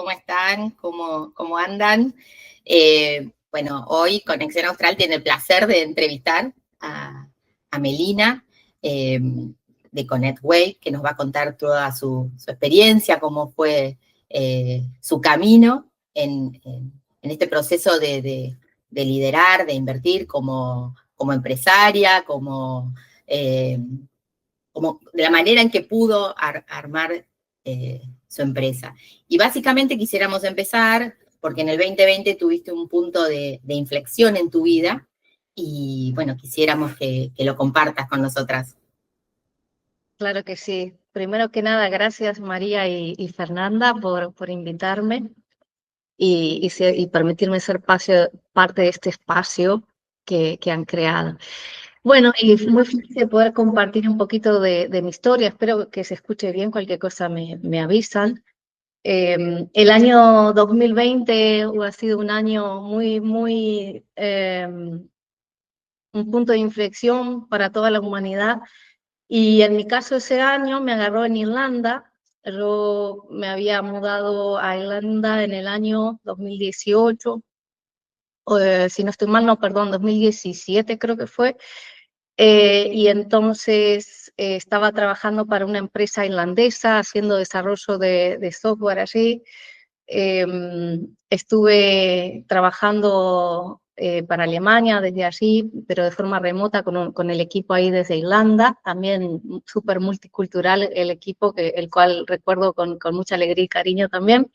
¿Cómo están? ¿Cómo andan? Bueno, hoy Conexión Austral tiene el placer de entrevistar a Melina de ConnectWave, que nos va a contar toda su experiencia, cómo fue su camino en este proceso de liderar, de invertir como empresaria, como de la manera en que pudo armar su empresa. Y básicamente quisiéramos empezar, porque en el 2020 tuviste un punto de inflexión en tu vida, y bueno, quisiéramos que lo compartas con nosotras. Claro que sí. Primero que nada, gracias María y Fernanda por invitarme y permitirme ser parte de este espacio que han creado. Bueno, y muy feliz de poder compartir un poquito de mi historia. Espero que se escuche bien, cualquier cosa me avisan. El año 2020 ha sido un año un punto de inflexión para toda la humanidad. Y en mi caso ese año me agarró en Irlanda. Yo me había mudado a Irlanda en el año 2018, si no estoy mal, no, perdón, 2017 creo que fue. Y entonces estaba trabajando para una empresa irlandesa haciendo desarrollo de software allí. Estuve trabajando para Alemania desde allí, pero de forma remota con el equipo ahí desde Irlanda, también súper multicultural el equipo, el cual recuerdo con mucha alegría y cariño también.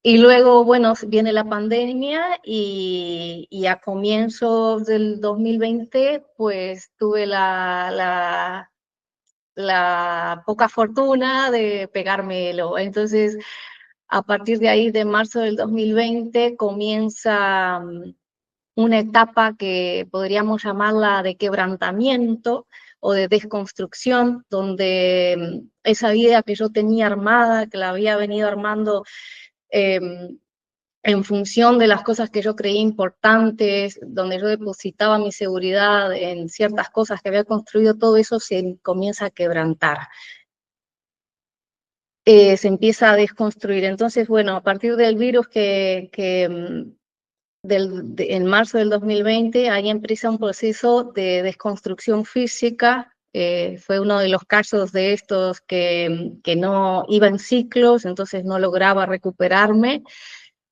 Y luego, bueno, viene la pandemia y a comienzos del 2020, pues tuve la poca fortuna de pegármelo. Entonces, a partir de ahí, de marzo del 2020, comienza una etapa que podríamos llamarla de quebrantamiento o de desconstrucción, donde esa vida que yo tenía armada, que la había venido armando eh, en función de las cosas que yo creía importantes, donde yo depositaba mi seguridad en ciertas cosas que había construido, todo eso se comienza a quebrantar. Se empieza a desconstruir. Entonces, bueno, a partir del virus en marzo del 2020, ahí empieza un proceso de desconstrucción física. Fue uno de los casos de estos que no iba en ciclos, entonces no lograba recuperarme.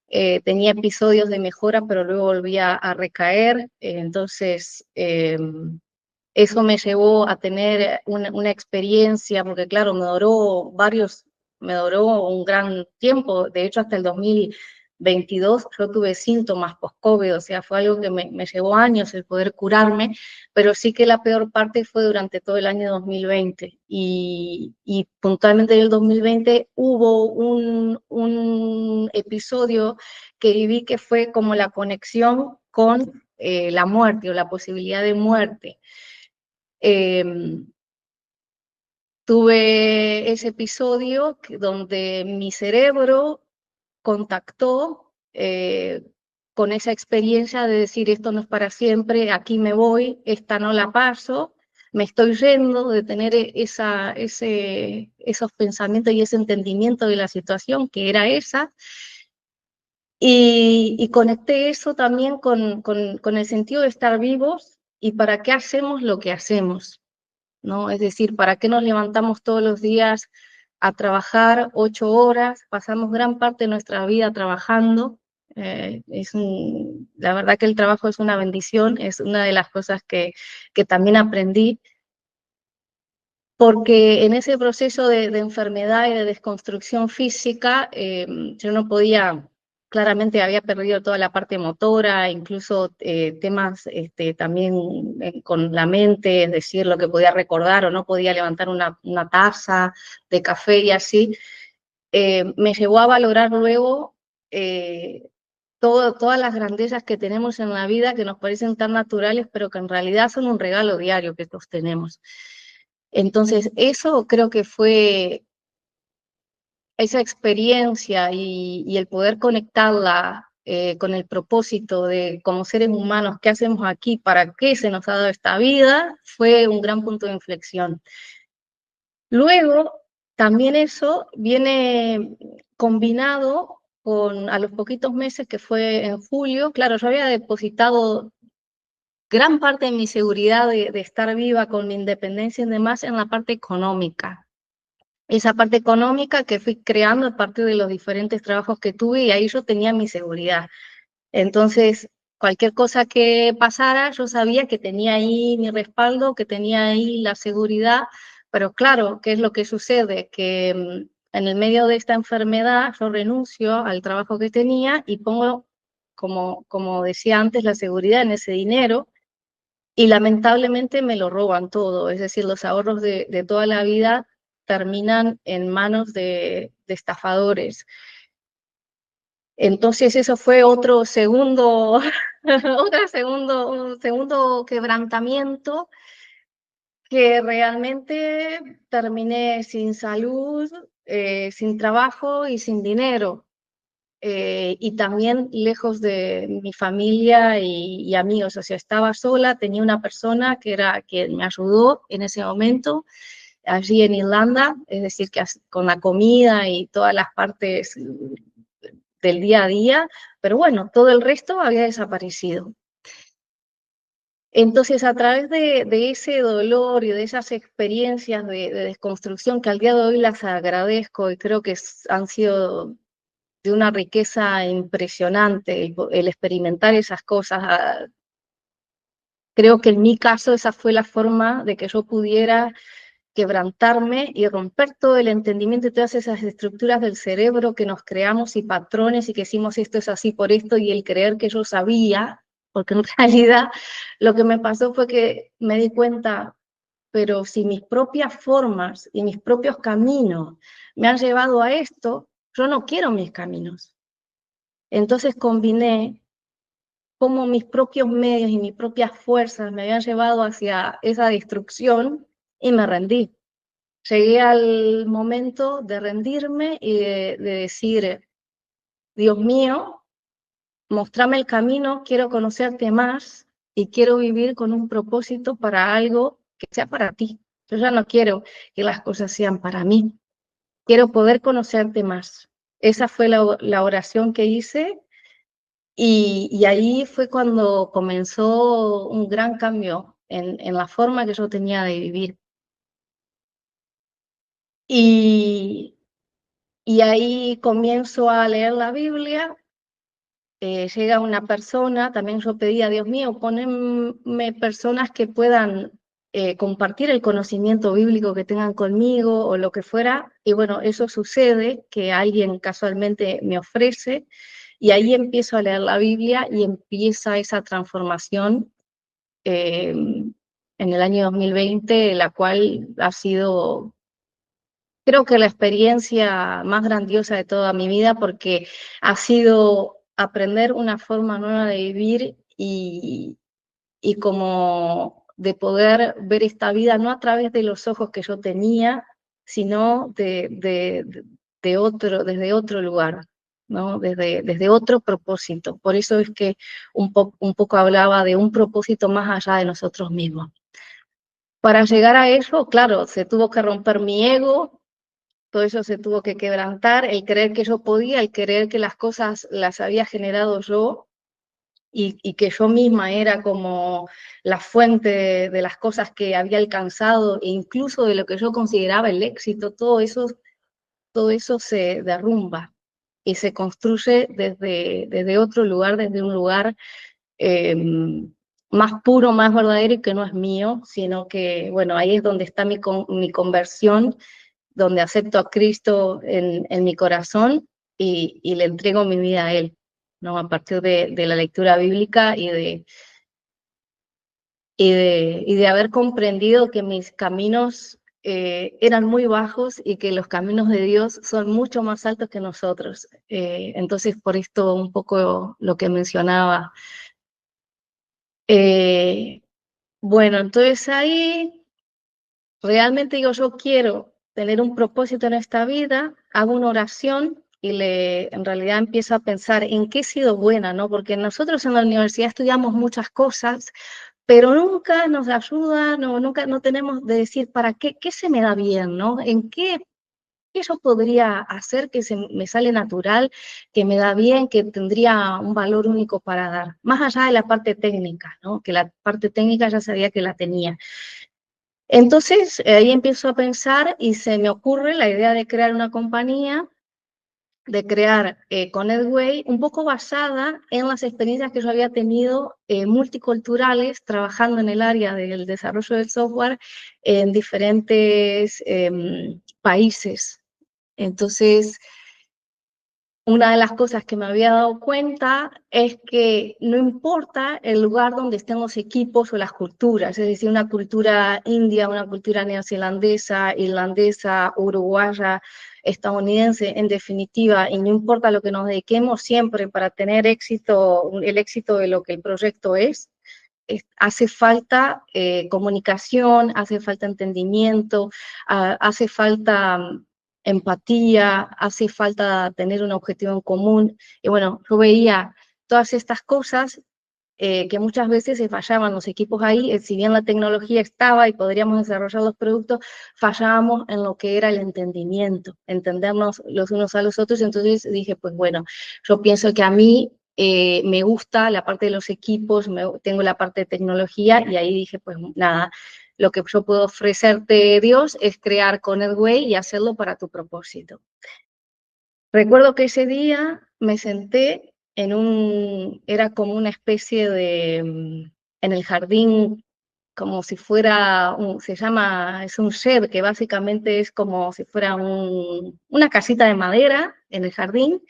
Tenía episodios de mejora, pero luego volvía a recaer. Entonces, eso me llevó a tener una experiencia, porque claro, me duró un gran tiempo. De hecho, hasta el 2022 yo tuve síntomas post-COVID, o sea, fue algo que me llevó años el poder curarme, pero sí que la peor parte fue durante todo el año 2020. Y puntualmente en el 2020 hubo un episodio que viví que fue como la conexión con la muerte o la posibilidad de muerte. Tuve ese episodio donde mi cerebro contactó con esa experiencia de decir esto no es para siempre, aquí me voy, esta no la paso, me estoy yendo, de tener esos pensamientos y ese entendimiento de la situación que era esa. Y conecté eso también con el sentido de estar vivos y para qué hacemos lo que hacemos, ¿no? Es decir, ¿para qué nos levantamos todos los días a trabajar 8 horas? Pasamos gran parte de nuestra vida trabajando. La verdad que el trabajo es una bendición, es una de las cosas que también aprendí, porque en ese proceso de enfermedad y de desconstrucción física, yo no podía, claramente había perdido toda la parte motora, incluso temas también con la mente, es decir, lo que podía recordar o no podía levantar una taza de café y así. Me llevó a valorar luego todas las grandezas que tenemos en la vida que nos parecen tan naturales, pero que en realidad son un regalo diario que todos tenemos. Entonces, eso creo que fue esa experiencia y el poder conectarla con el propósito de como seres humanos, qué hacemos aquí, para qué se nos ha dado esta vida, fue un gran punto de inflexión. Luego, también eso viene combinado con a los poquitos meses, que fue en julio, claro, yo había depositado gran parte de mi seguridad de estar viva con mi independencia y demás en la parte económica. Esa parte económica que fui creando a partir de los diferentes trabajos que tuve, y ahí yo tenía mi seguridad. Entonces, cualquier cosa que pasara, yo sabía que tenía ahí mi respaldo, que tenía ahí la seguridad, pero claro, ¿qué es lo que sucede? Que en el medio de esta enfermedad yo renuncio al trabajo que tenía y pongo, como decía antes, la seguridad en ese dinero, y lamentablemente me lo roban todo, es decir, los ahorros de toda la vida terminan en manos de estafadores. Entonces eso fue otro segundo, un segundo quebrantamiento, que realmente terminé sin salud, sin trabajo y sin dinero. Y también lejos de mi familia y amigos, o sea, estaba sola, tenía una persona que era quien me ayudó en ese momento, allí en Irlanda, es decir, que con la comida y todas las partes del día a día, pero bueno, todo el resto había desaparecido. Entonces, a través de ese dolor y de esas experiencias de desconstrucción, que al día de hoy las agradezco y creo que han sido de una riqueza impresionante el experimentar esas cosas. Creo que en mi caso esa fue la forma de que yo pudiera quebrantarme y romper todo el entendimiento y todas esas estructuras del cerebro que nos creamos y patrones y que decimos esto es así por esto, y el creer que yo sabía, porque en realidad lo que me pasó fue que me di cuenta, pero si mis propias formas y mis propios caminos me han llevado a esto, yo no quiero mis caminos. Entonces combiné cómo mis propios medios y mis propias fuerzas me habían llevado hacia esa destrucción y me rendí. Llegué al momento de rendirme y de decir, Dios mío, mostrame el camino, quiero conocerte más y quiero vivir con un propósito para algo que sea para ti. Yo ya no quiero que las cosas sean para mí, quiero poder conocerte más. Esa fue la oración que hice, y ahí fue cuando comenzó un gran cambio en la forma que yo tenía de vivir. Y ahí comienzo a leer la Biblia, llega una persona, también yo pedía, Dios mío, poneme personas que puedan compartir el conocimiento bíblico que tengan conmigo o lo que fuera, y bueno, eso sucede, que alguien casualmente me ofrece, y ahí empiezo a leer la Biblia y empieza esa transformación en el año 2020, la cual ha sido, creo que la experiencia más grandiosa de toda mi vida, porque ha sido aprender una forma nueva de vivir y como de poder ver esta vida no a través de los ojos que yo tenía, sino desde otro lugar, ¿no? Desde otro propósito. Por eso es que un poco hablaba de un propósito más allá de nosotros mismos. Para llegar a eso, claro, se tuvo que romper mi ego, todo eso se tuvo que quebrantar, el creer que yo podía, el creer que las cosas las había generado yo, y que yo misma era como la fuente de las cosas que había alcanzado, e incluso de lo que yo consideraba el éxito. Todo eso se derrumba y se construye desde otro lugar, desde un lugar eh, más puro, más verdadero, y que no es mío, sino que, bueno, ahí es donde está mi conversión, donde acepto a Cristo en mi corazón y le entrego mi vida a Él, ¿no? A partir de la lectura bíblica y de haber comprendido que mis caminos eran muy bajos y que los caminos de Dios son mucho más altos que nosotros. Entonces, por esto un poco lo que mencionaba. Eh, bueno, entonces ahí realmente digo, yo quiero tener un propósito en esta vida, hago una oración y en realidad empiezo a pensar en qué he sido buena, ¿no? Porque nosotros en la universidad estudiamos muchas cosas, pero nunca nos ayuda, nunca no tenemos de decir, ¿para qué se me da bien, ¿no? ¿En qué ¿qué yo podría hacer que me sale natural, que me da bien, que tendría un valor único para dar? Más allá de la parte técnica, ¿no? Que la parte técnica ya sabía que la tenía. Entonces, ahí empiezo a pensar y se me ocurre la idea de crear una compañía, de crear Connectway, un poco basada en las experiencias que yo había tenido multiculturales, trabajando en el área del desarrollo del software en diferentes países. Entonces, una de las cosas que me había dado cuenta es que no importa el lugar donde estén los equipos o las culturas, es decir, una cultura india, una cultura neozelandesa, irlandesa, uruguaya, estadounidense, en definitiva, y no importa lo que nos dediquemos siempre para tener éxito, el éxito de lo que el proyecto hace falta comunicación, hace falta entendimiento, hace falta empatía, hace falta tener un objetivo en común. Y bueno, yo veía todas estas cosas que muchas veces se fallaban los equipos ahí, si bien la tecnología estaba y podríamos desarrollar los productos, fallábamos en lo que era el entendimiento, entendernos los unos a los otros. Entonces dije, pues bueno, yo pienso que a mí me gusta la parte de los equipos, tengo la parte de tecnología, y ahí dije, pues nada, lo que yo puedo ofrecerte, Dios, es crear Connectway y hacerlo para tu propósito. Recuerdo que ese día me senté era como una especie de, en el jardín, como si fuera, es un shed, que básicamente es como si fuera una casita de madera en el jardín.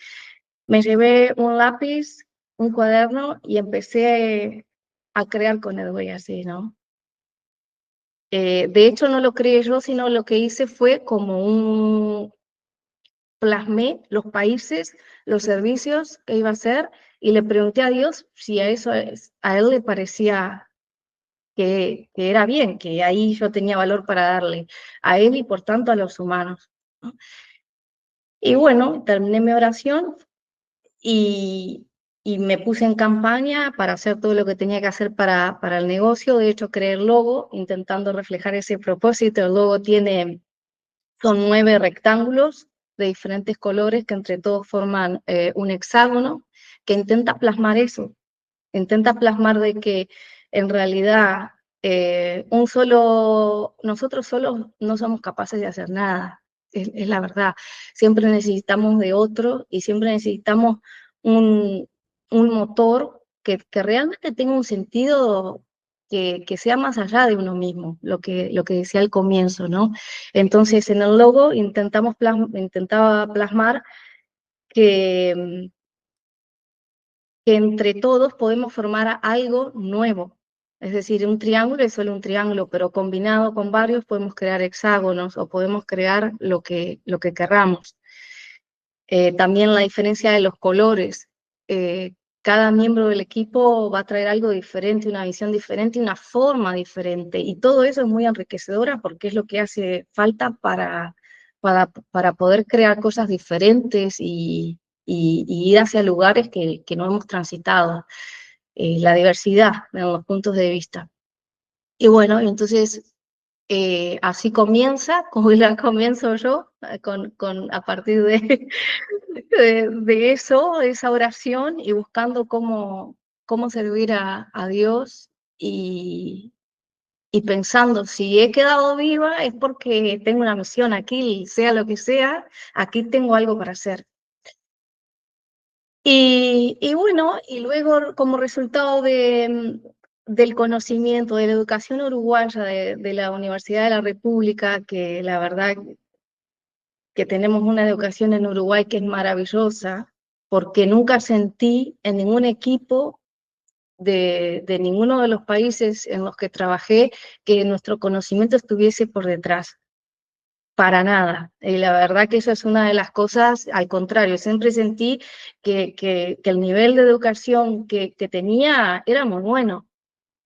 Me llevé un lápiz, un cuaderno y empecé a crear con el güey así, ¿no? De hecho, no lo creé yo, sino lo que hice fue plasmé los países, los servicios que iba a hacer, y le pregunté a Dios si a él le parecía que era bien, que ahí yo tenía valor para darle a él y por tanto a los humanos, ¿no? Y bueno, terminé mi oración y, y me puse en campaña para hacer todo lo que tenía que hacer para el negocio. De hecho, creé el logo intentando reflejar ese propósito. El logo son 9 rectángulos de diferentes colores que entre todos forman un hexágono que intenta plasmar eso, intenta plasmar de que en realidad nosotros solos no somos capaces de hacer nada, es la verdad. Siempre necesitamos de otro y siempre necesitamos un, un motor que realmente tenga un sentido que sea más allá de uno mismo, lo que decía al comienzo, ¿no? Entonces, en el logo intentaba plasmar que que entre todos podemos formar algo nuevo. Es decir, un triángulo es solo un triángulo, pero combinado con varios podemos crear hexágonos o podemos crear lo que querramos. También la diferencia de los colores. Cada miembro del equipo va a traer algo diferente, una visión diferente, una forma diferente. Y todo eso es muy enriquecedora porque es lo que hace falta para poder crear cosas diferentes y ir hacia lugares que no hemos transitado. La diversidad en los puntos de vista. Y bueno, entonces así comienzo yo, a partir de eso, de esa oración, y buscando cómo servir a Dios, y pensando, si he quedado viva es porque tengo una misión aquí, sea lo que sea, aquí tengo algo para hacer. Y bueno, y luego como resultado del conocimiento, de la educación uruguaya de la Universidad de la República, que la verdad que tenemos una educación en Uruguay que es maravillosa, porque nunca sentí en ningún equipo de ninguno de los países en los que trabajé que nuestro conocimiento estuviese por detrás. Para nada. Y la verdad que eso es una de las cosas, al contrario, siempre sentí que el nivel de educación que tenía era muy bueno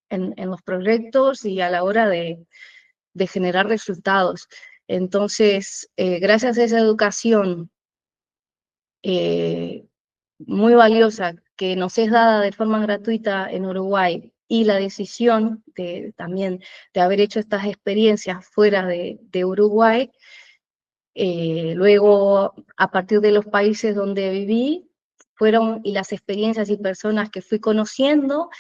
en los proyectos y a la hora de generar resultados. Entonces, gracias a esa educación eh, muy valiosa que nos es dada de forma gratuita en Uruguay, y la decisión también de haber hecho estas experiencias fuera de Uruguay, Luego, a partir de los países donde viví, y las experiencias y personas que fui conociendo,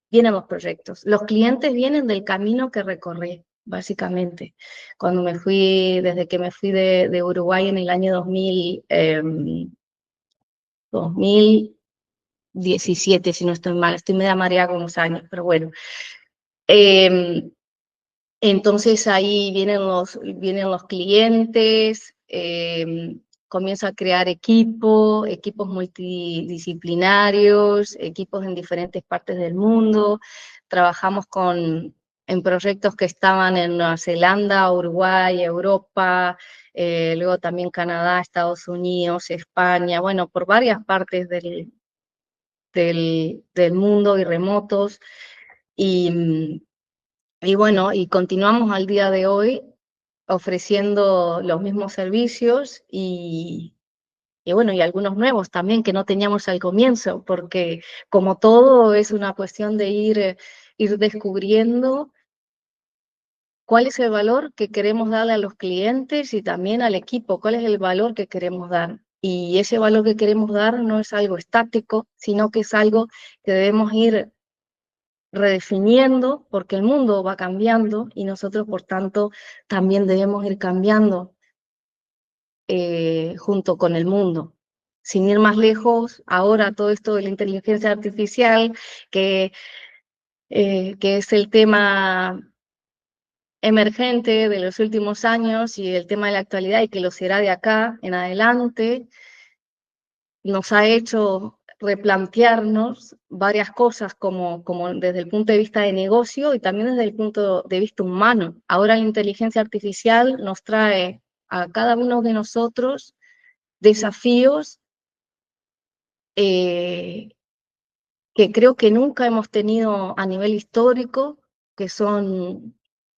vienen los proyectos. Los clientes vienen del camino que recorrí, básicamente. Desde que me fui de Uruguay en el año 2017, si no estoy mal, estoy media mareada con los años, pero bueno. Entonces ahí vienen los clientes, comienzo a crear equipos multidisciplinarios, equipos en diferentes partes del mundo. Trabajamos en proyectos que estaban en Nueva Zelanda, Uruguay, Europa, luego también Canadá, Estados Unidos, España, bueno, por varias partes del mundo y remotos. Y bueno, y continuamos al día de hoy ofreciendo los mismos servicios y bueno, y algunos nuevos también que no teníamos al comienzo, porque como todo es una cuestión de ir descubriendo cuál es el valor que queremos darle a los clientes y también al equipo, cuál es el valor que queremos dar. Y ese valor que queremos dar no es algo estático, sino que es algo que debemos ir redefiniendo porque el mundo va cambiando y nosotros, por tanto, también debemos ir cambiando junto con el mundo. Sin ir más lejos, ahora todo esto de la inteligencia artificial, que es el tema emergente de los últimos años y el tema de la actualidad y que lo será de acá en adelante, nos ha hecho replantearnos varias cosas como desde el punto de vista de negocio y también desde el punto de vista humano. Ahora la inteligencia artificial nos trae a cada uno de nosotros desafíos que creo que nunca hemos tenido a nivel histórico, que son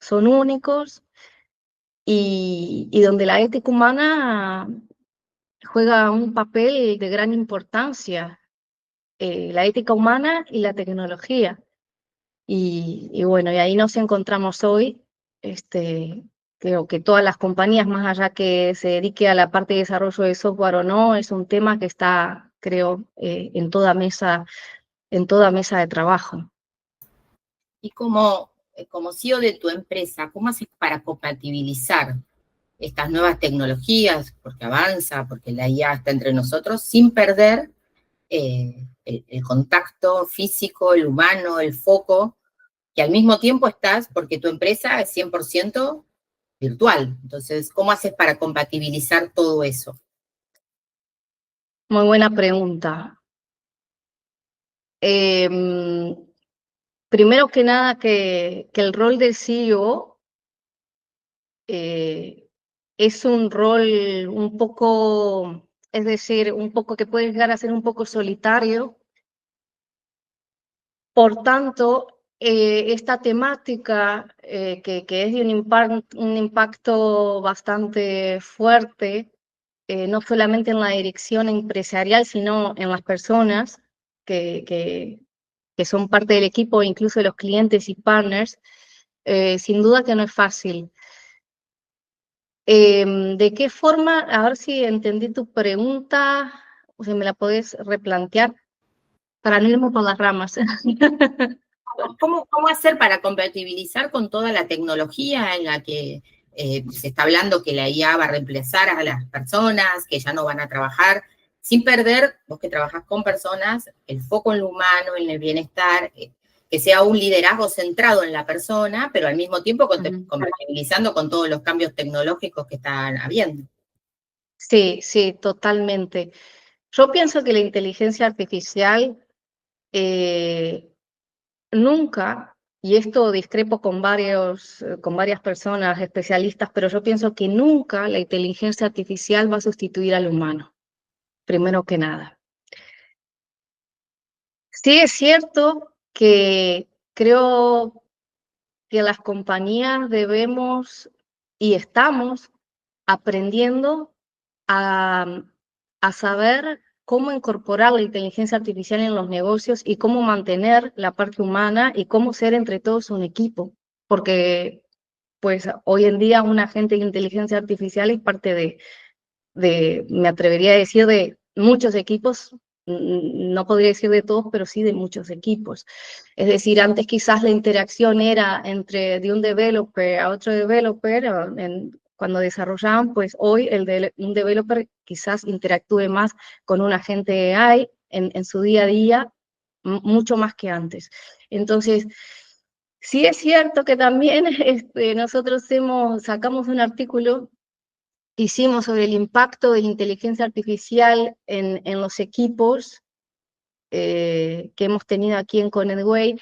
únicos y donde la ética humana juega un papel de gran importancia, la ética humana y la tecnología. Y bueno, y ahí nos encontramos hoy. Creo que todas las compañías, más allá que se dedique a la parte de desarrollo de software o no, es un tema que está, creo, en toda mesa de trabajo. Y como CEO de tu empresa, ¿cómo haces para compatibilizar estas nuevas tecnologías, porque avanza, porque la IA está entre nosotros, sin perder el contacto físico, el humano, el foco, que al mismo tiempo estás, porque tu empresa es 100% virtual? Entonces, ¿cómo haces para compatibilizar todo eso? Muy buena pregunta. Primero que nada, que el rol de CEO es un rol un poco, es decir, un poco que puede llegar a ser un poco solitario. Por tanto, esta temática que es de un impacto bastante fuerte, no solamente en la dirección empresarial, sino en las personas que son parte del equipo, incluso los clientes y partners, sin duda que no es fácil. ¿De qué forma? A ver si entendí tu pregunta, o si me la podés replantear para no irme por las ramas. ¿Cómo hacer para compatibilizar con toda la tecnología en la que se está hablando que la IA va a reemplazar a las personas, que ya no van a trabajar, sin perder, vos que trabajás con personas, el foco en lo humano, en el bienestar, que sea un liderazgo centrado en la persona, pero al mismo tiempo compatibilizando con todos los cambios tecnológicos que están habiendo? Sí, sí, totalmente. Yo pienso que la inteligencia artificial nunca, y esto discrepo con varias personas especialistas, pero yo pienso que nunca la inteligencia artificial va a sustituir al humano, primero que nada. Sí es cierto que creo que las compañías debemos y estamos aprendiendo a, a saber cómo incorporar la inteligencia artificial en los negocios y cómo mantener la parte humana y cómo ser entre todos un equipo, porque pues hoy en día un agente de inteligencia artificial es parte me atrevería a decir, de muchos equipos, no podría decir de todos, pero sí de muchos equipos. Es decir, antes quizás la interacción era entre de un developer a otro developer, cuando desarrollaban, pues hoy un developer quizás interactúe más con un agente AI en su día a día, mucho más que antes. Entonces, sí es cierto que también nosotros sacamos un artículo que hicimos sobre el impacto de la inteligencia artificial en los equipos que hemos tenido aquí en Connectway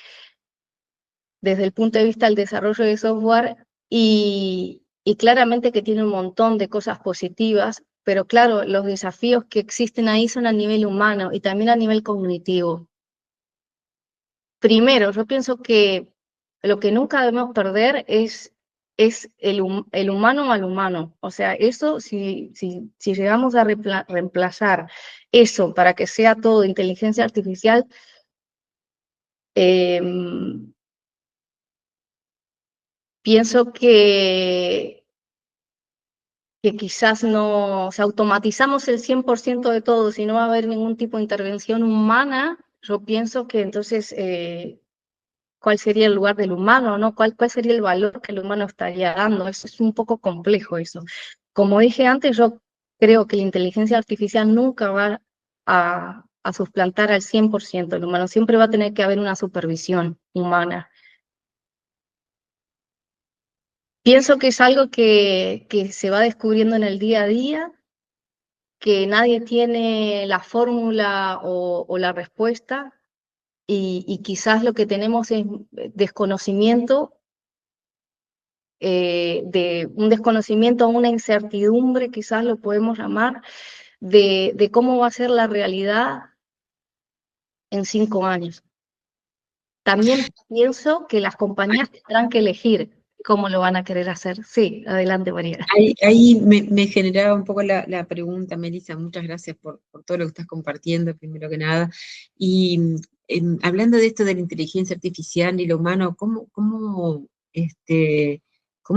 desde el punto de vista del desarrollo de software, y claramente que tiene un montón de cosas positivas, pero claro, los desafíos que existen ahí son a nivel humano y también a nivel cognitivo. Primero, yo pienso que lo que nunca debemos perder es el humano al humano. O sea, eso, si llegamos a reemplazar eso para que sea todo inteligencia artificial, eh, pienso que quizás no, o sea, automatizamos el 100% de todo, si no va a haber ningún tipo de intervención humana. Yo pienso que entonces cuál sería el lugar del humano, ¿no? ¿Cuál sería el valor que el humano estaría dando? Eso es un poco complejo eso. Como dije antes, yo creo que la inteligencia artificial nunca va a suplantar al 100% el humano, siempre va a tener que haber una supervisión humana. Pienso que es algo que se va descubriendo en el día a día, que nadie tiene la fórmula o la respuesta, y quizás lo que tenemos es desconocimiento, de un desconocimiento, una incertidumbre, quizás lo podemos llamar, de cómo va a ser la realidad en 5 años. También pienso que las compañías tendrán que elegir cómo lo van a querer hacer. Sí, adelante, María. Ahí me generaba un poco la pregunta, Melissa, muchas gracias por todo lo que estás compartiendo, primero que nada. Y hablando de esto de la inteligencia artificial y lo humano, ¿cómo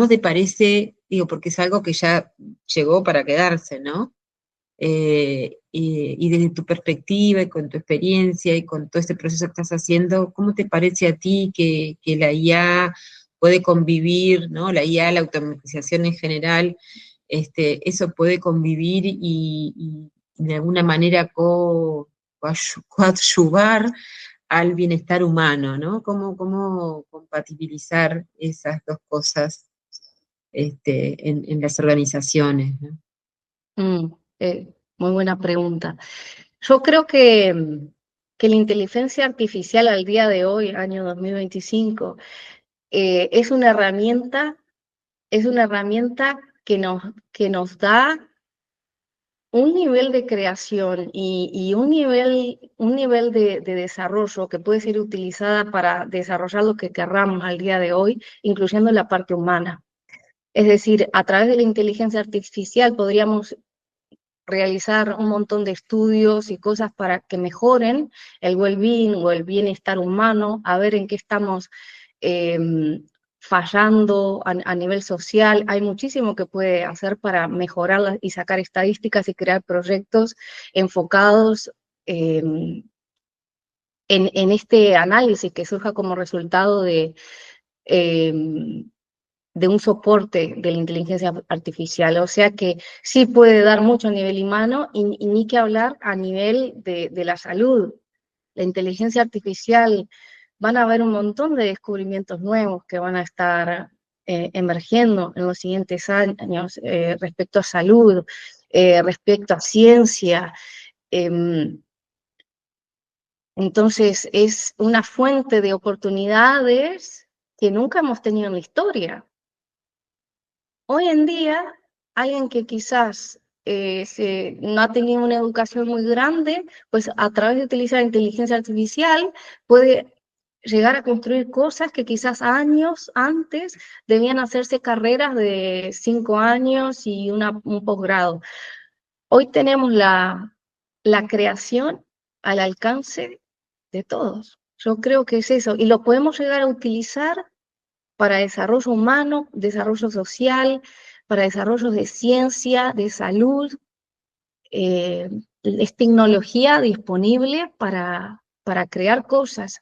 te parece? Digo, porque es algo que ya llegó para quedarse, ¿no? Y desde tu perspectiva y con tu experiencia y con todo este proceso que estás haciendo, ¿cómo te parece a ti que la IA puede convivir, ¿no? La IA, la automatización en general, eso puede convivir y de alguna manera coadyuvar al bienestar humano, ¿no? ¿Cómo compatibilizar esas dos cosas en las organizaciones, ¿no? Muy buena pregunta. Yo creo que la inteligencia artificial al día de hoy, año 2025, es una herramienta que nos da un nivel de creación y un nivel de desarrollo que puede ser utilizada para desarrollar lo que querramos al día de hoy, incluyendo la parte humana. Es decir, a través de la inteligencia artificial podríamos realizar un montón de estudios y cosas para que mejoren el well-being o el bienestar humano, a ver en qué estamos eh, fallando a nivel social. Hay muchísimo que puede hacer para mejorar y sacar estadísticas y crear proyectos enfocados en este análisis que surja como resultado de un soporte de la inteligencia artificial. O sea que sí puede dar mucho a nivel humano y ni que hablar a nivel de la salud. La inteligencia artificial, van a haber un montón de descubrimientos nuevos que van a estar emergiendo en los siguientes años respecto a salud, respecto a ciencia. Entonces, es una fuente de oportunidades que nunca hemos tenido en la historia. Hoy en día, alguien que quizás no ha tenido una educación muy grande, pues a través de utilizar inteligencia artificial puede llegar a construir cosas que quizás años antes debían hacerse carreras de 5 años y un posgrado. Hoy tenemos la creación al alcance de todos. Yo creo que es eso, y lo podemos llegar a utilizar para desarrollo humano, desarrollo social, para desarrollo de ciencia, de salud. Es tecnología disponible para crear cosas.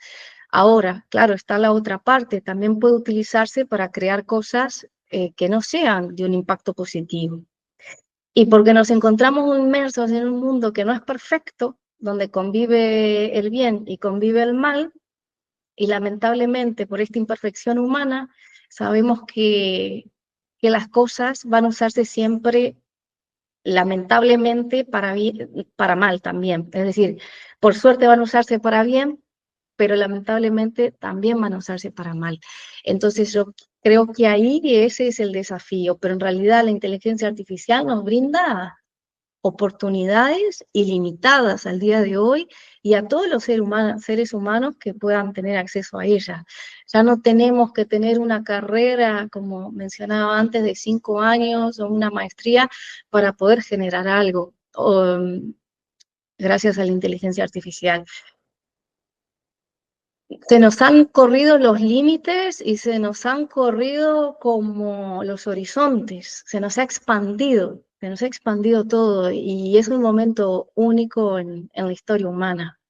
Ahora, claro, está la otra parte, también puede utilizarse para crear cosas que no sean de un impacto positivo. Y porque nos encontramos inmersos en un mundo que no es perfecto, donde convive el bien y convive el mal, y lamentablemente por esta imperfección humana, sabemos que las cosas van a usarse siempre, lamentablemente, para bien, para mal también. Es decir, por suerte van a usarse para bien, pero lamentablemente también van a usarse para mal. Entonces yo creo que ahí ese es el desafío, pero en realidad la inteligencia artificial nos brinda oportunidades ilimitadas al día de hoy y a todos los seres humanos que puedan tener acceso a ella. Ya no tenemos que tener una carrera, como mencionaba antes, de 5 años o una maestría para poder generar algo, gracias a la inteligencia artificial. Se nos han corrido los límites y se nos han corrido como los horizontes, se nos ha expandido todo y es un momento único en la historia humana.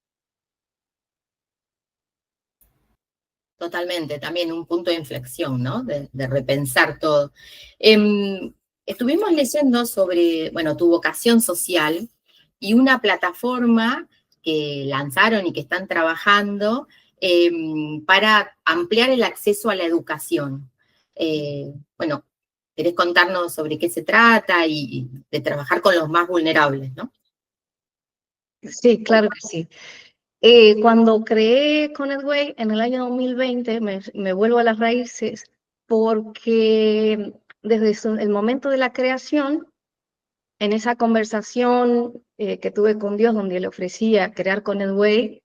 Totalmente, también un punto de inflexión, ¿no? De repensar todo. Estuvimos leyendo sobre, bueno, tu vocación social y una plataforma que lanzaron y que están trabajando para ampliar el acceso a la educación. Bueno, ¿querés contarnos sobre qué se trata y de trabajar con los más vulnerables, ¿no? Sí, claro que sí. Cuando creé Connectway en el año 2020, me vuelvo a las raíces porque desde el momento de la creación, en esa conversación que tuve con Dios, donde le ofrecía crear Connectway,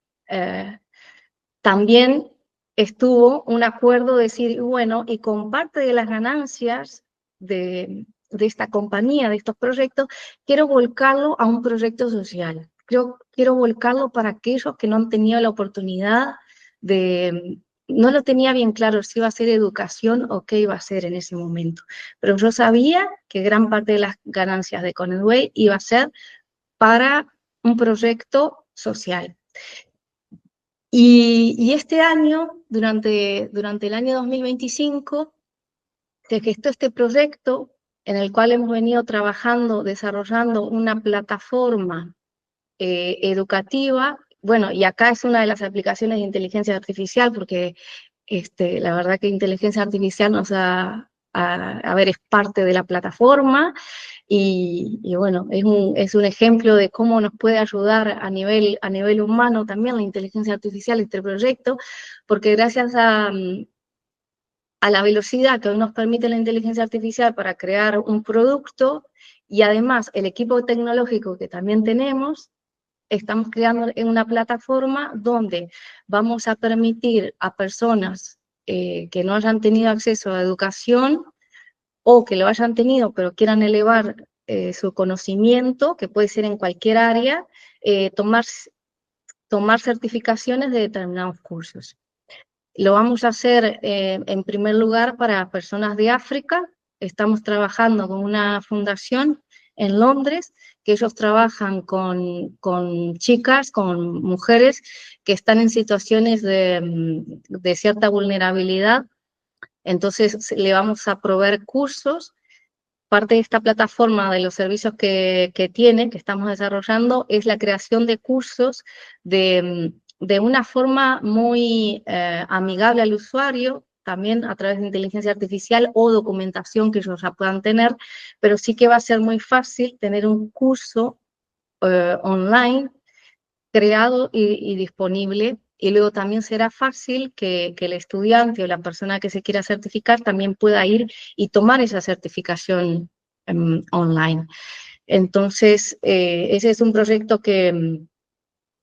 también estuvo un acuerdo de decir, bueno, y con parte de las ganancias de esta compañía, de estos proyectos, quiero volcarlo a un proyecto social. Quiero volcarlo para aquellos que no han tenido la oportunidad no lo tenía bien claro si iba a ser educación o qué iba a ser en ese momento, pero yo sabía que gran parte de las ganancias de Connectway iba a ser para un proyecto social. Y este año, durante el año 2025, se gestó este proyecto en el cual hemos venido trabajando, desarrollando una plataforma educativa. Bueno, y acá es una de las aplicaciones de inteligencia artificial, porque la verdad que inteligencia artificial a ver, es parte de la plataforma, y bueno, es un ejemplo de cómo nos puede ayudar a nivel humano también la inteligencia artificial, este proyecto, porque gracias a la velocidad que hoy nos permite la inteligencia artificial para crear un producto, y además el equipo tecnológico que también tenemos, estamos creando en una plataforma donde vamos a permitir a personas que no hayan tenido acceso a educación o que lo hayan tenido pero quieran elevar su conocimiento, que puede ser en cualquier área, tomar certificaciones de determinados cursos. Lo vamos a hacer en primer lugar para personas de África. Estamos trabajando con una fundación en Londres, que ellos trabajan con chicas, con mujeres que están en situaciones de cierta vulnerabilidad. Entonces le vamos a proveer cursos. Parte de esta plataforma, de los servicios que tiene, que estamos desarrollando, es la creación de cursos de una forma muy amigable al usuario, también a través de inteligencia artificial o documentación que ellos ya puedan tener, pero sí que va a ser muy fácil tener un curso online creado y disponible, y luego también será fácil que el estudiante o la persona que se quiera certificar también pueda ir y tomar esa certificación online. Entonces, ese es un proyecto que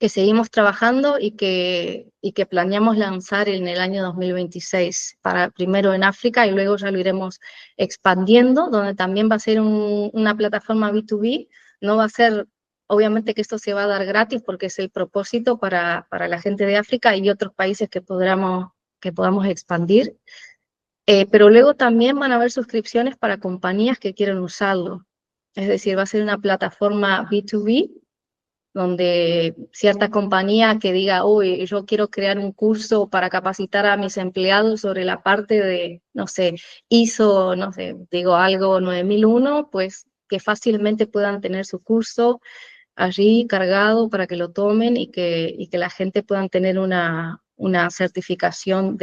seguimos trabajando y que planeamos lanzar en el año 2026, primero en África y luego ya lo iremos expandiendo, donde también va a ser una plataforma B2B, no va a ser, obviamente que esto se va a dar gratis porque es el propósito para la gente de África y otros países que podamos expandir, Pero luego también van a haber suscripciones para compañías que quieren usarlo. Es decir, va a ser una plataforma B2B donde cierta compañía que diga, uy, yo quiero crear un curso para capacitar a mis empleados sobre la parte de, no sé, ISO, no sé, digo algo 9001, pues que fácilmente puedan tener su curso allí cargado para que lo tomen y que la gente puedan tener una certificación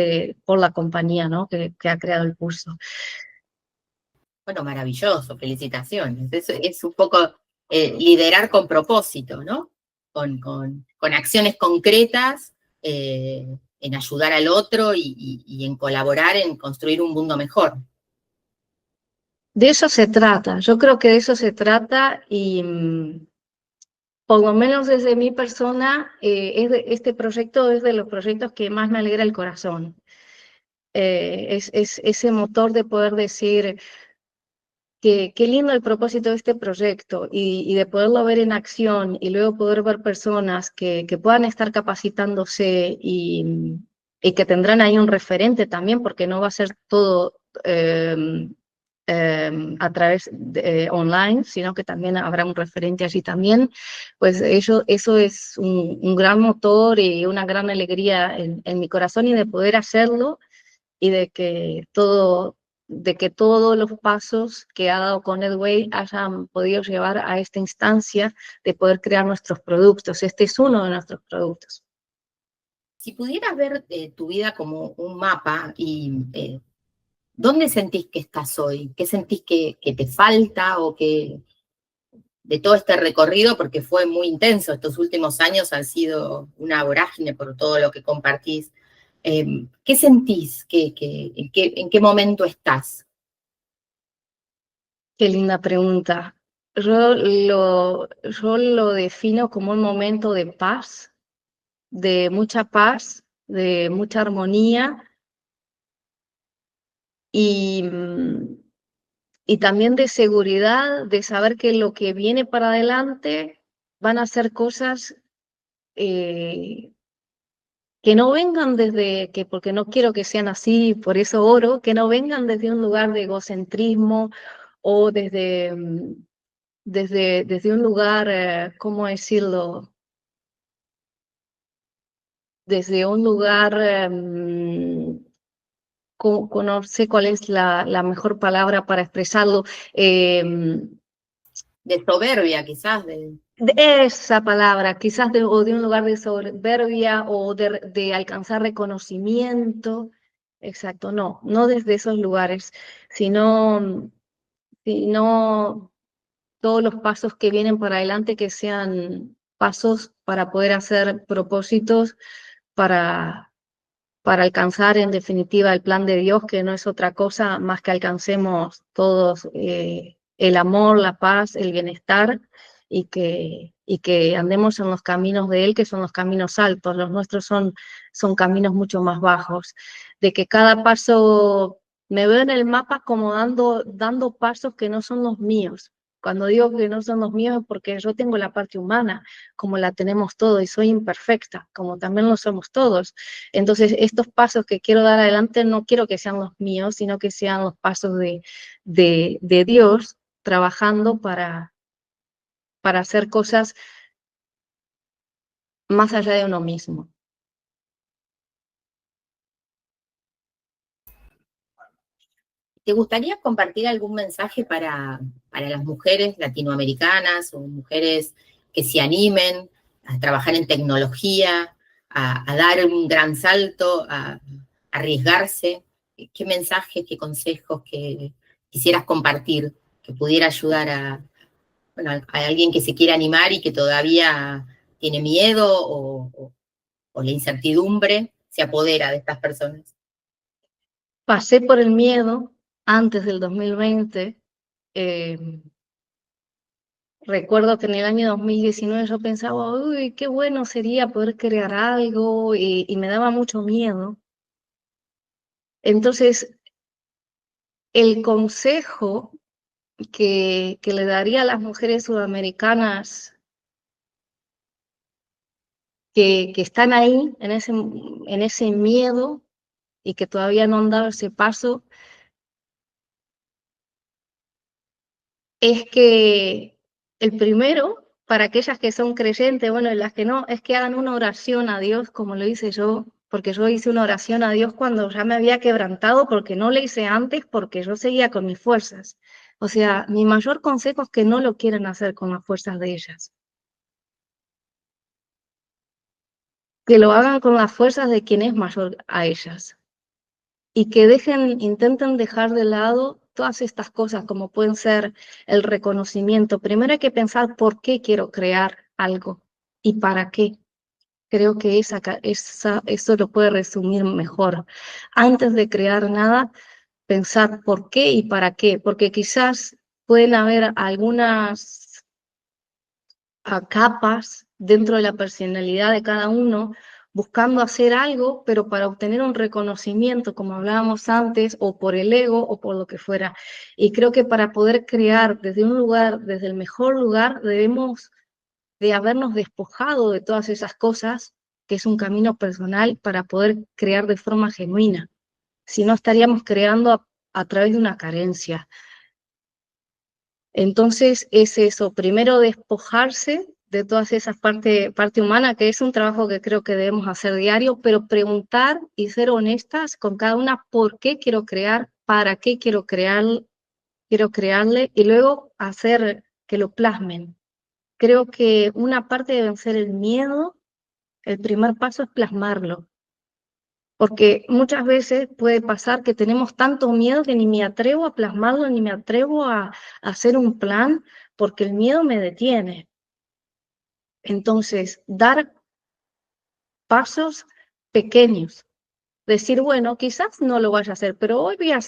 por la compañía, ¿no? que ha creado el curso. Bueno, maravilloso, felicitaciones. Eso es un poco liderar con propósito, ¿no? Con acciones concretas en ayudar al otro y en colaborar en construir un mundo mejor. De eso se trata, yo creo que de eso se trata y por lo menos desde mi persona, este proyecto es de los proyectos que más me alegra el corazón. Es ese motor de poder decir que qué lindo el propósito de este proyecto y de poderlo ver en acción y luego poder ver personas que puedan estar capacitándose y que tendrán ahí un referente también, porque no va a ser todo a través de, online, sino que también habrá un referente allí también, pues eso es un gran motor y una gran alegría en mi corazón y de poder hacerlo y de que todos los pasos que ha dado Connectway hayan podido llevar a esta instancia de poder crear nuestros productos. Este es uno de nuestros productos. Si pudieras ver tu vida como un mapa y ¿dónde sentís que estás hoy? ¿Qué sentís que te falta o que de todo este recorrido? Porque fue muy intenso, estos últimos años han sido una vorágine por todo lo que compartís. ¿Qué sentís? ¿En qué momento estás? Qué linda pregunta. Yo lo defino como un momento de paz, de mucha armonía y, y también de seguridad, de saber que lo que viene para adelante van a ser cosas que no vengan porque no quiero que sean así, por eso oro, que no vengan desde un lugar de egocentrismo o desde un lugar, ¿cómo decirlo? Desde un lugar, no sé cuál es la mejor palabra para expresarlo. De soberbia, quizás. De esa palabra, quizás o de un lugar de soberbia o de alcanzar reconocimiento. Exacto, no desde esos lugares, sino todos los pasos que vienen para adelante que sean pasos para poder hacer propósitos para, para alcanzar en definitiva el plan de Dios, que no es otra cosa más que alcancemos todos el amor, la paz, el bienestar y que andemos en los caminos de Él, que son los caminos altos. Los nuestros son caminos mucho más bajos. De que cada paso, me veo en el mapa como dando pasos que no son los míos. Cuando digo que no son los míos es porque yo tengo la parte humana, como la tenemos todos, y soy imperfecta, como también lo somos todos. Entonces, estos pasos que quiero dar adelante no quiero que sean los míos, sino que sean los pasos de Dios trabajando para hacer cosas más allá de uno mismo. ¿Te gustaría compartir algún mensaje para las mujeres latinoamericanas o mujeres que se animen a trabajar en tecnología, a dar un gran salto, a arriesgarse? ¿Qué mensajes, qué consejos que quisieras compartir que pudiera ayudar bueno, a alguien que se quiera animar y que todavía tiene miedo o la incertidumbre se apodera de estas personas? Pasé por el miedo antes del 2020. Recuerdo que en el año 2019 yo pensaba, uy, qué bueno sería poder crear algo y me daba mucho miedo. Entonces, el consejo que le daría a las mujeres sudamericanas que están ahí en ese miedo y que todavía no han dado ese paso, es que el primero, para aquellas que son creyentes, bueno, y las que no, es que hagan una oración a Dios, como lo hice yo, porque yo hice una oración a Dios cuando ya me había quebrantado, porque no lo hice antes, porque yo seguía con mis fuerzas. O sea, mi mayor consejo es que no lo quieran hacer con las fuerzas de ellas, que lo hagan con las fuerzas de quien es mayor a ellas. Y que intenten dejar de lado todas estas cosas, como pueden ser el reconocimiento. Primero hay que pensar por qué quiero crear algo y para qué. Creo que eso lo puede resumir mejor. Antes de crear nada, pensar por qué y para qué, porque quizás pueden haber algunas capas dentro de la personalidad de cada uno, buscando hacer algo, pero para obtener un reconocimiento, como hablábamos antes, o por el ego, o por lo que fuera. Y creo que para poder crear desde un lugar, desde el mejor lugar, debemos de habernos despojado de todas esas cosas, que es un camino personal para poder crear de forma genuina. Si no, estaríamos creando a través de una carencia. Entonces es eso, primero despojarse de todas esas parte humana, que es un trabajo que creo que debemos hacer diario, pero preguntar y ser honestas con cada una por qué quiero crear, para qué quiero crearle, y luego hacer que lo plasmen. Creo que una parte de vencer el miedo, el primer paso es plasmarlo, porque muchas veces puede pasar que tenemos tanto miedo que ni me atrevo a plasmarlo, ni me atrevo a hacer un plan, porque el miedo me detiene. Entonces, dar pasos pequeños, decir, bueno, quizás no lo vaya a hacer, pero hoy voy a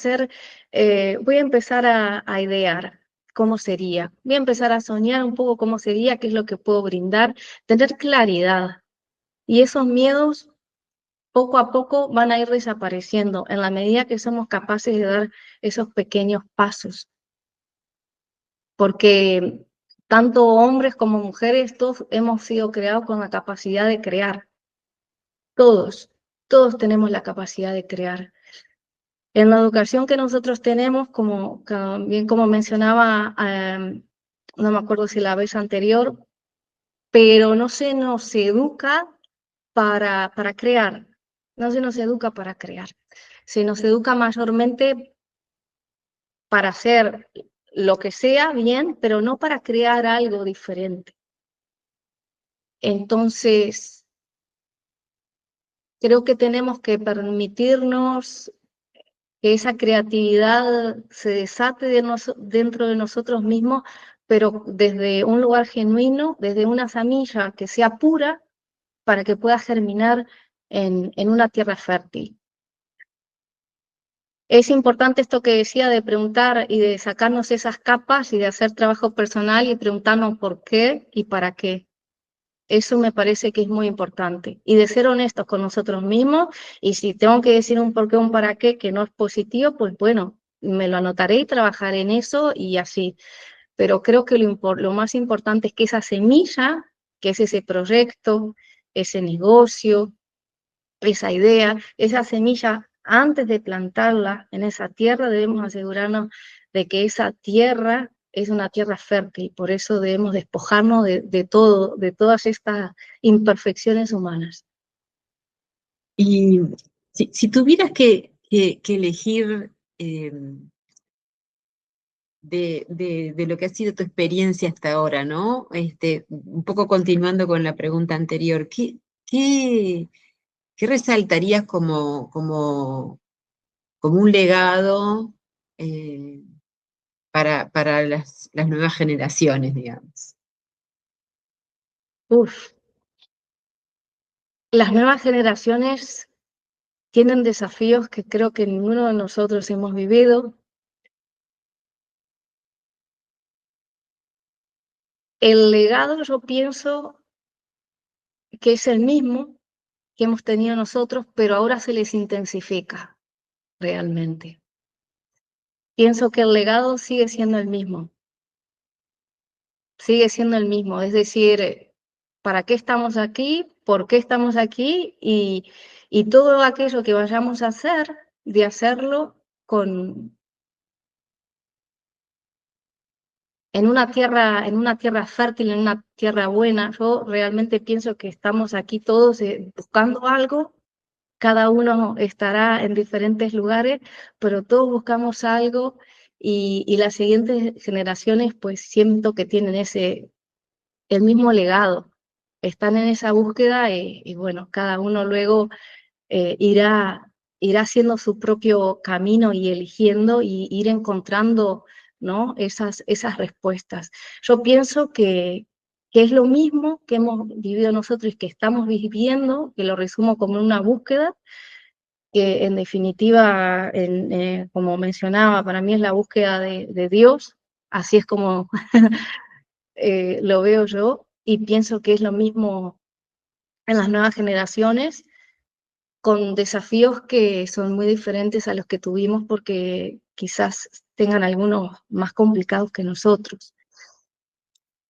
empezar a idear cómo sería, voy a empezar a soñar un poco cómo sería, qué es lo que puedo brindar, tener claridad. Y esos miedos poco a poco van a ir desapareciendo en la medida que somos capaces de dar esos pequeños pasos, porque tanto hombres como mujeres, todos hemos sido creados con la capacidad de crear, todos, todos tenemos la capacidad de crear. En la educación que nosotros tenemos, bien como mencionaba, no me acuerdo si la vez anterior, pero no se nos educa para crear, no se nos educa para crear, se nos educa mayormente para hacer lo que sea bien, pero no para crear algo diferente. Entonces, creo que tenemos que permitirnos que esa creatividad se desate dentro de nosotros mismos, pero desde un lugar genuino, desde una semilla que sea pura, para que pueda germinar en una tierra fértil. Es importante esto que decía de preguntar y de sacarnos esas capas y de hacer trabajo personal y preguntarnos por qué y para qué. Eso me parece que es muy importante. Y de ser honestos con nosotros mismos, y si tengo que decir un por qué, un para qué, que no es positivo, pues bueno, me lo anotaré y trabajaré en eso y así. Pero creo que lo más importante es que esa semilla, que es ese proyecto, ese negocio, esa idea, esa semilla, antes de plantarla en esa tierra, debemos asegurarnos de que esa tierra es una tierra fértil, por eso debemos despojarnos de todo, de todas estas imperfecciones humanas. Y si tuvieras que elegir de lo que ha sido tu experiencia hasta ahora, ¿no? Un poco continuando con la pregunta anterior, ¿qué resaltarías como un legado para las nuevas generaciones, digamos? Las nuevas generaciones tienen desafíos que creo que ninguno de nosotros hemos vivido. El legado, yo pienso que es el mismo que hemos tenido nosotros, pero ahora se les intensifica realmente. Pienso que el legado sigue siendo el mismo, es decir, ¿para qué estamos aquí? por qué estamos aquí y todo aquello que vayamos a hacer, de hacerlo en una tierra fértil, en una tierra buena. Yo realmente pienso que estamos aquí todos buscando algo. Cada uno estará en diferentes lugares, pero todos buscamos algo y las siguientes generaciones pues siento que tienen el mismo legado. Están en esa búsqueda y bueno, cada uno luego irá haciendo su propio camino y eligiendo y ir encontrando, ¿no? esas respuestas. Yo pienso que es lo mismo que hemos vivido nosotros y que estamos viviendo, que lo resumo como una búsqueda, que en definitiva, como mencionaba, para mí es la búsqueda de Dios, así es como lo veo yo, y pienso que es lo mismo en las nuevas generaciones, con desafíos que son muy diferentes a los que tuvimos porque quizás tengan algunos más complicados que nosotros.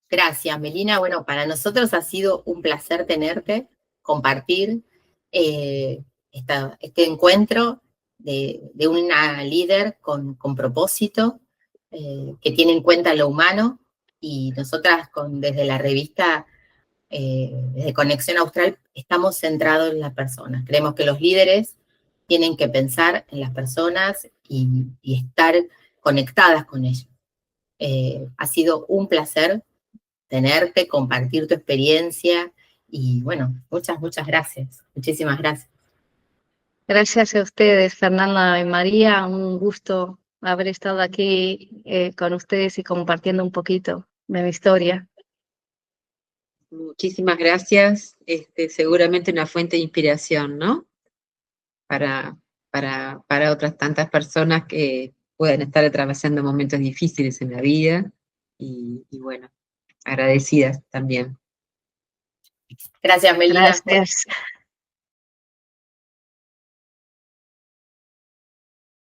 Gracias, Melina. Bueno, para nosotros ha sido un placer tenerte, compartir este encuentro de una líder con propósito, que tiene en cuenta lo humano, y nosotras desde la revista, desde Conexión Austral, estamos centrados en las personas. Creemos que los líderes tienen que pensar en las personas y estar conectadas con ellas. Ha sido un placer tenerte, compartir tu experiencia y bueno, muchas gracias. Muchísimas gracias. Gracias a ustedes, Fernanda y María. Un gusto haber estado aquí con ustedes y compartiendo un poquito de mi historia. Muchísimas gracias. Seguramente una fuente de inspiración, ¿no? Para otras tantas personas que puedan estar atravesando momentos difíciles en la vida y bueno, agradecidas también. Gracias, Melina. Gracias.